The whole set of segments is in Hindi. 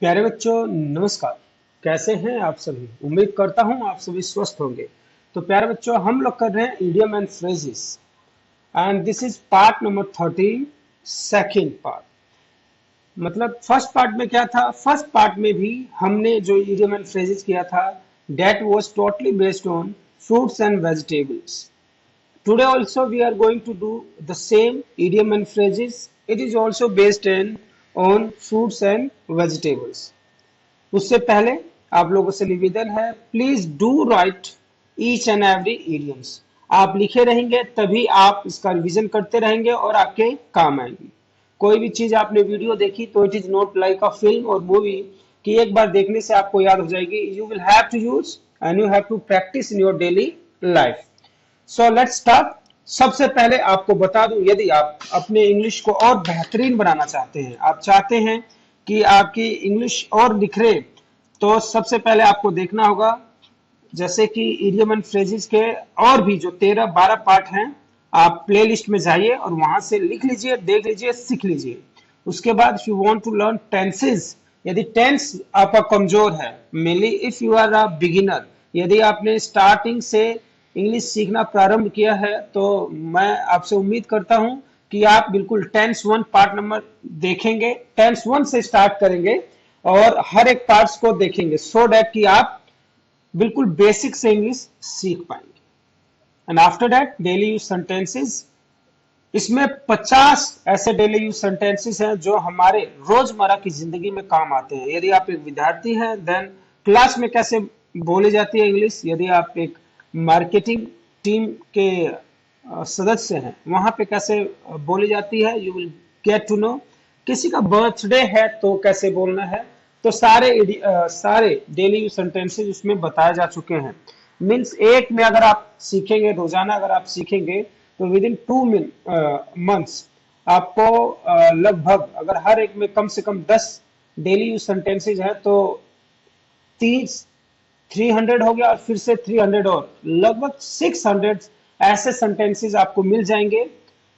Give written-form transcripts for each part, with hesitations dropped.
प्यारे बच्चों, नमस्कार। कैसे हैं आप सभी? उम्मीद करता हूं आप सभी स्वस्थ होंगे। तो प्यारे बच्चों, हम लोग कर रहे हैं idiom and phrases and this is part number 13, second part. मतलब फर्स्ट पार्ट में क्या था? फर्स्ट पार्ट में भी हमने जो इडियम एंड फ्रेजेस किया था, that was totally based on fruits and vegetables. Today also we are going to do the same idiom and phrases. It is also based on fruits and vegetables. उससे पहले आप लोगों से निवेदन है, please do right each and every idioms. आप लिखे रहेंगे तभी आप इसका रिवीजन करते रहेंगे और आपके काम आएंगी। कोई भी चीज आपने वीडियो देखी तो it is not like a film और मूवी कि एक बार देखने से आपको याद हो जाएगी। You will have to use and you have to practise in your daily life. So let's start. सबसे पहले आपको बता दूं, यदि आप अपने इंग्लिश को और बेहतरीन बनाना चाहते हैं, आप चाहते हैं कि आपकी इंग्लिश और निखरे, तो सबसे पहले आपको देखना होगा जैसे कि इडियम एंड फ्रेजेस के और भी जो 13-12 पार्ट हैं, आप प्लेलिस्ट में जाइए और वहां से लिख लीजिए, देख लीजिए, सीख लीजिए। उसके बाद if you want to learn tenses, यदि टेंस आपका कमजोर है, mainly if you are a beginner, यदि आपने स्टार्टिंग से इंग्लिश सीखना प्रारंभ किया है, तो मैं आपसे उम्मीद करता हूं कि आप बिल्कुल टेंस वन पार्ट नंबर देखेंगे, टेंस वन से स्टार्ट करेंगे और हर एक पार्ट्स को देखेंगे सो दैट कि आप बिल्कुल बेसिक से इंग्लिश सीख पाएंगे। And after that daily use sentences. इसमें 50 ऐसे डेली यूज सेंटेंसेस हैं जो हमारे रोजमर्रा की जिंदगी में काम आते हैं। यदि आप एक विद्यार्थी हैं, देन क्लास में कैसे बोली जाती है इंग्लिश। यदि आप एक मार्केटिंग टीम के सदस्य हैं, वहां पे कैसे बोली जाती है, you will get to know. किसी का बर्थडे है तो कैसे बोलना है। तो सारे डेली यूज सेंटेंसेस उसमें बताए जा चुके हैं। मीन्स एक में अगर आप सीखेंगे, रोजाना अगर आप सीखेंगे, तो विद इन 2 मंथ्स आपको लगभग, अगर हर एक में कम से कम 10 डेली यूज सेंटेंसेज है तो 300 हो गया, और फिर से 300 और लगभग 600 ऐसे सेंटेंसेस आपको मिल जाएंगे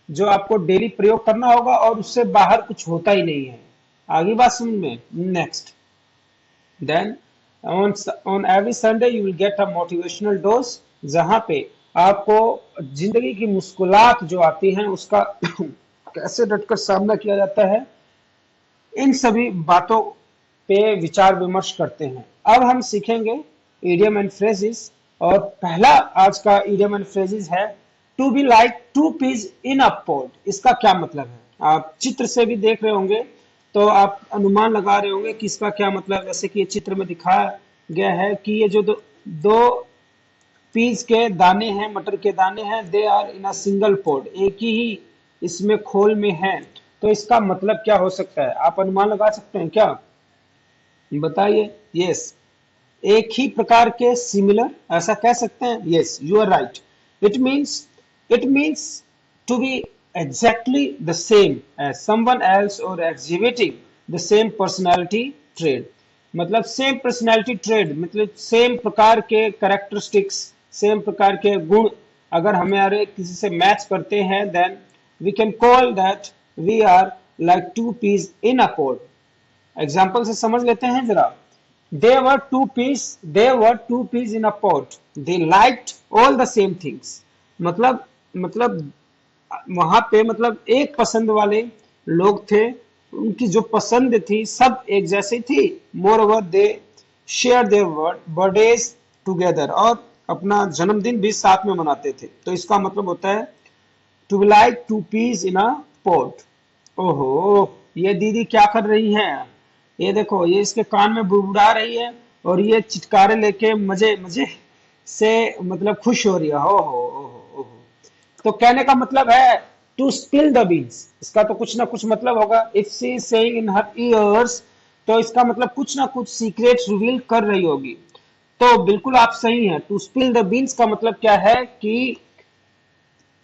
जो आपको डेली प्रयोग करना होगा और उससे बाहर कुछ होता ही नहीं है। आगे बात समझ में? Next, then on every Sunday you will get a motivational dose, जहां पे आपको जिंदगी की मुश्किलात जो आती हैं उसका कैसे डटकर सामना किया जाता है, इन सभी बातों पे विचार विमर्श करते हैं। अब हम सीखेंगे इडियम एंड फ्रेजेस, और पहला आज का इडियम एंड फ्रेजेस है to be like two peas in a pot. इसका क्या मतलब है? आप चित्र से भी देख रहे होंगे तो आप अनुमान लगा रहे होंगे कि इसका क्या मतलब। जैसे कि ये चित्र में दिखाया गया है कि ये जो दो पीस के दाने हैं, मटर के दाने हैं, they are in a single pot, एक ही इसमें खोल में है। तो इसका मतलब क्या हो सकता है? आप अनुमान लगा सकते हैं क्या? बताइए। यस, एक ही प्रकार के, सिमिलर, ऐसा कह सकते हैं। Yes, you are right. It means it means to be exactly the same as someone else और exhibiting the same personality trait. मतलब सेम पर्सनैलिटी ट्रेड मतलब सेम प्रकार के कैरेक्टरिस्टिक्स, सेम प्रकार के गुण अगर हमारे किसी से मैच करते हैं, then we can call that we are like two peas in a pot. Example से समझ लेते हैं जरा। They were two peas in a pot. They liked all the same things. मतलब वहां पे मतलब एक पसंद वाले लोग थे, उनकी जो पसंद थी सब एक जैसी थी। More over they share their birthdays together, और अपना जन्मदिन भी साथ में मनाते थे। तो इसका मतलब होता है to be like two peas in a pot. ओहो, ये दीदी क्या कर रही है? ये देखो, ये इसके कान में बुड़बुड़ा रही है और ये चिटकारे लेके मजे मजे से मतलब खुश हो रही है। हो। तो कहने का मतलब है टू स्पिल द बीन्स। इसका तो कुछ ना कुछ मतलब होगा। If she is saying in her years, तो इसका मतलब कुछ ना कुछ सीक्रेट रिवील कर रही होगी। तो बिल्कुल आप सही हैं। टू स्पिल द बीन्स का मतलब क्या है कि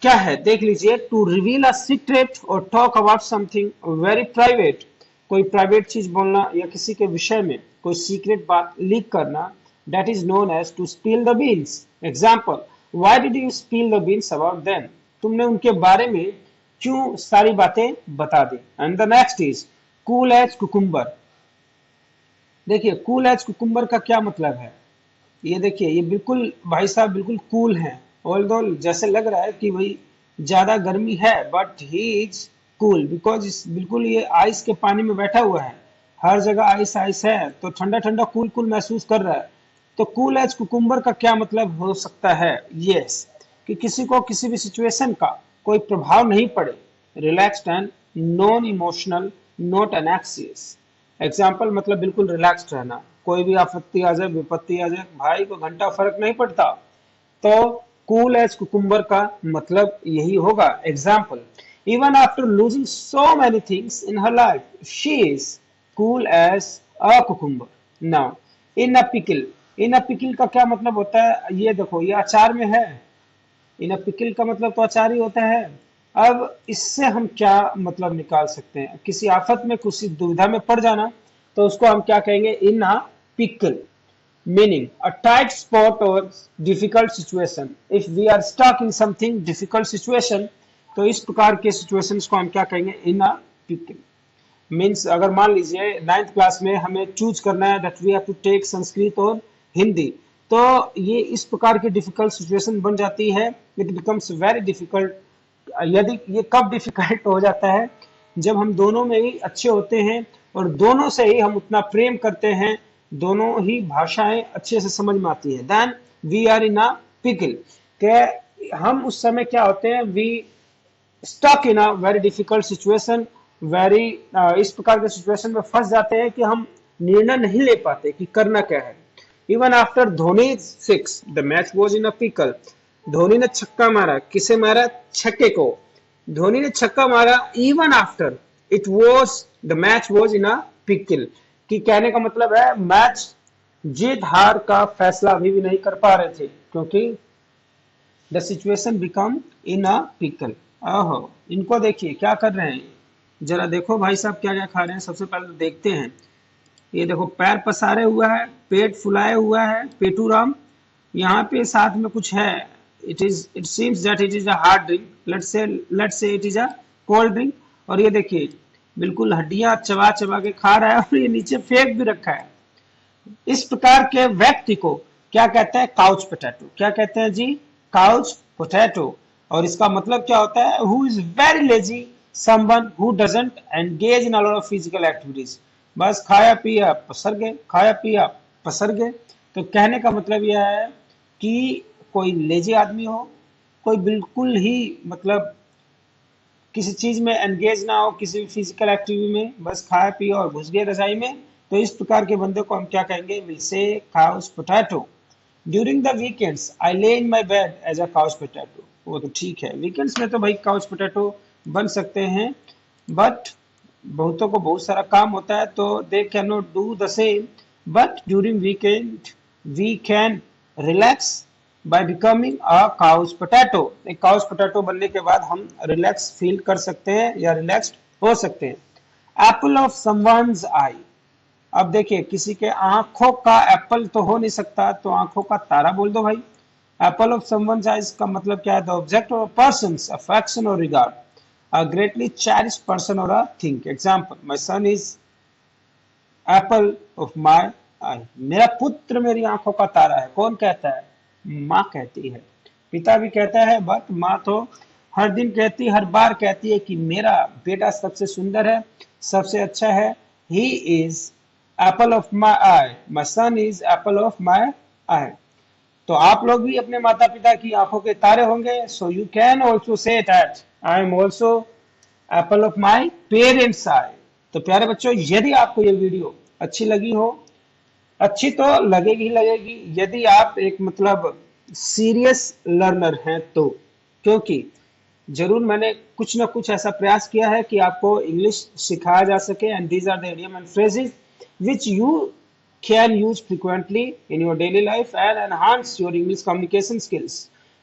क्या है देख लीजिए। टू रिवील अ सीक्रेट और talk about something very private. कोई प्राइवेट चीज बोलना या किसी के विषय में कोई सीक्रेट बात लीक करना, that is known as to spill the beans. Example, why did you spill the beans about them? तुमने उनके बारे में क्यों सारी बातें बता दी? And the next is cool as cucumber. देखिए कूल एज कुकुम्बर का क्या मतलब है, ये देखिए ये बिल्कुल भाई साहब बिल्कुल कूल हैं, ऑल्दो जैसे लग रहा है कि भाई ज्यादा गर्मी है but he is cool because बिल्कुल ये आइस के पानी में बैठा हुआ है, हर जगह आइस आइस है तो ठंडा ठंडा कूल कूल महसूस कर रहा है। तो कूल एज कुकुम्बर का क्या मतलब हो सकता है, यस कि किसी को किसी भी सिचुएशन का कोई प्रभाव नहीं पड़े, relaxed and non emotional, not एनेक्सियस। Example मतलब बिल्कुल रिलैक्स्ड रहना, कोई भी आपत्ति आ जाए विपत्ति आ जाए भाई को घंटा फर्क नहीं पड़ता। तो कूल एज कुकुम्बर का मतलब यही होगा। Example, even after losing so many things in her life she is cool as a cucumber. Now in a pickle, in a pickle का क्या मतलब होता है, ये देखो ये अचार में है, इन अ पिकल का मतलब तो अचार ही होता है। अब इससे हम क्या मतलब निकाल सकते हैं, किसी आफत में किसी दुविधा में पड़ जाना तो उसको हम क्या कहेंगे, in a pickle, meaning a tight spot और difficult situation. If we are stuck in something difficult situation तो इस प्रकार के सिचुएशंस को हम क्या कहेंगे, इन अ पिकल। मीन्स अगर मान लीजिए 9th क्लास में हमें चूज करना है that we have to take Sanskrit और हिंदी, तो ये इस प्रकार की डिफिकल्ट सिचुएशन बन जाती है, इट बिकम्स वेरी डिफिकल्ट। यदि ये कब डिफिकल्ट हो जाता है, जब हम दोनों में ही अच्छे होते हैं और दोनों से ही हम उतना प्रेम करते हैं, दोनों ही भाषाएं अच्छे से समझ में आती है, then we are in a pickle. के हम उस समय क्या होते हैं, we stuck in a very difficult situation, very इस प्रकार के सिचुएशन में फंस जाते हैं कि हम निर्णय नहीं ले पाते कि करना क्या है। Even after Dhoni 6 the match was in a pickle. Dhoni ने छक्का मारा, किसे मारा, छक्के को। धोनी ने छक्का मारा even after it was the match was in a pickle, कि कहने का मतलब है मैच जीत हार का फैसला अभी भी नहीं कर पा रहे थे क्योंकि the situation become in a pickle. ओहो, इनको देखिए क्या कर रहे हैं, जरा देखो भाई साहब क्या क्या खा रहे हैं, सबसे पहले तो देखते हैं। ये देखो पैर पसारे हुआ है, पेट फुलाए हुआ है, पेटूराम। यहाँ पे साथ में कुछ है, it seems that it is a hard drink, let's say it is a cold drink. और ये देखिए बिल्कुल हड्डियां चबा चबा के खा रहा है और ये नीचे फेंक भी रखा है। इस प्रकार के व्यक्ति को क्या कहते हैं, काउच पोटैटो। क्या कहते हैं जी, काउच पोटैटो। और इसका मतलब क्या होता है, who is very lazy, someone who doesn't engage in a lot of physical activities. बस खाया पिया पसर गए, खाया पिया पसर गए। तो कहने का मतलब यह है कि कोई लेजी आदमी हो, कोई बिल्कुल ही मतलब किसी चीज में एंगेज ना हो, किसी भी फिजिकल एक्टिविटी में, बस खाया पिया और घुस गए रजाई में, तो इस प्रकार के बंदे को हम क्या कहेंगे, will say couch potato. During the weekends I lay in my bed as a couch potato. वो तो ठीक है, वीकेंड्स में तो भाई काउच पोटैटो बन सकते हैं, बट बहुतों को बहुत सारा काम होता है तो they can not do the same. But during weekend we can relax by becoming a couch potato. एक काउच पोटैटो बनने के बाद हम रिलैक्स फील कर सकते हैं या रिलैक्स्ड हो सकते हैं। एप्पल ऑफ समवन्स आई। अब देखिए किसी के आंखों का एप्पल तो हो नहीं सकता, तो आंखों का तारा बोल दो भाई। एप्पल ऑफ समवन्स आईज का मतलब क्या है, the object of a persons affection और regard, a greatly cherished person or a thing. Example, my son is apple of my eye. मेरा पुत्र मेरी आंखों का तारा है। कौन कहता है, माँ कहती है। पिता भी कहता है, बट माँ तो हर दिन कहती, हर बार कहती है कि मेरा बेटा सबसे सुंदर है, सबसे अच्छा है। He is apple of my eye, my son is apple of my eye. तो आप लोग भी अपने माता पिता की आंखों के तारे होंगे। So you can also say that I am also Apple of my parents I. तो प्यारे बच्चों, यदि आपको ये वीडियो अच्छी लगी हो, अच्छी तो लगेगी ही लगेगी यदि आप एक मतलब सीरियस लर्नर हैं तो, क्योंकि जरूर मैंने कुछ ना कुछ ऐसा प्रयास किया है कि आपको इंग्लिश सिखाया जा सके, and these are the idiom and phrases which you can use frequently in your daily life and enhance your English communication skills।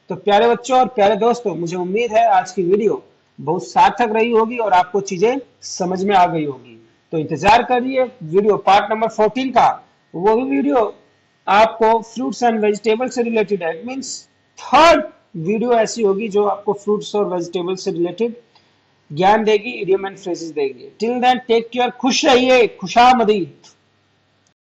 तो प्यारे बच्चों और प्यारे दोस्तों, मुझे उम्मीद है आज की वीडियो बहुत सार्थक रही होगी और आपको चीजें समझ में आ गई होगी। तो इंतजार करिए वीडियो पार्ट नंबर 14 का। वो भी वीडियो आपको फ्रूट्स एंड वेजिटेबल से रिलेटेड है, मीन्स थर्ड वीडियो ऐसी होगी जो आपको फ्रूट्स और वेजिटेबल से रिलेटेड ज्ञान देगी, इडियम एंड फ्रेजेस देगी। टिल देन टेक केयर, खुश रहिए, खुशामदीद।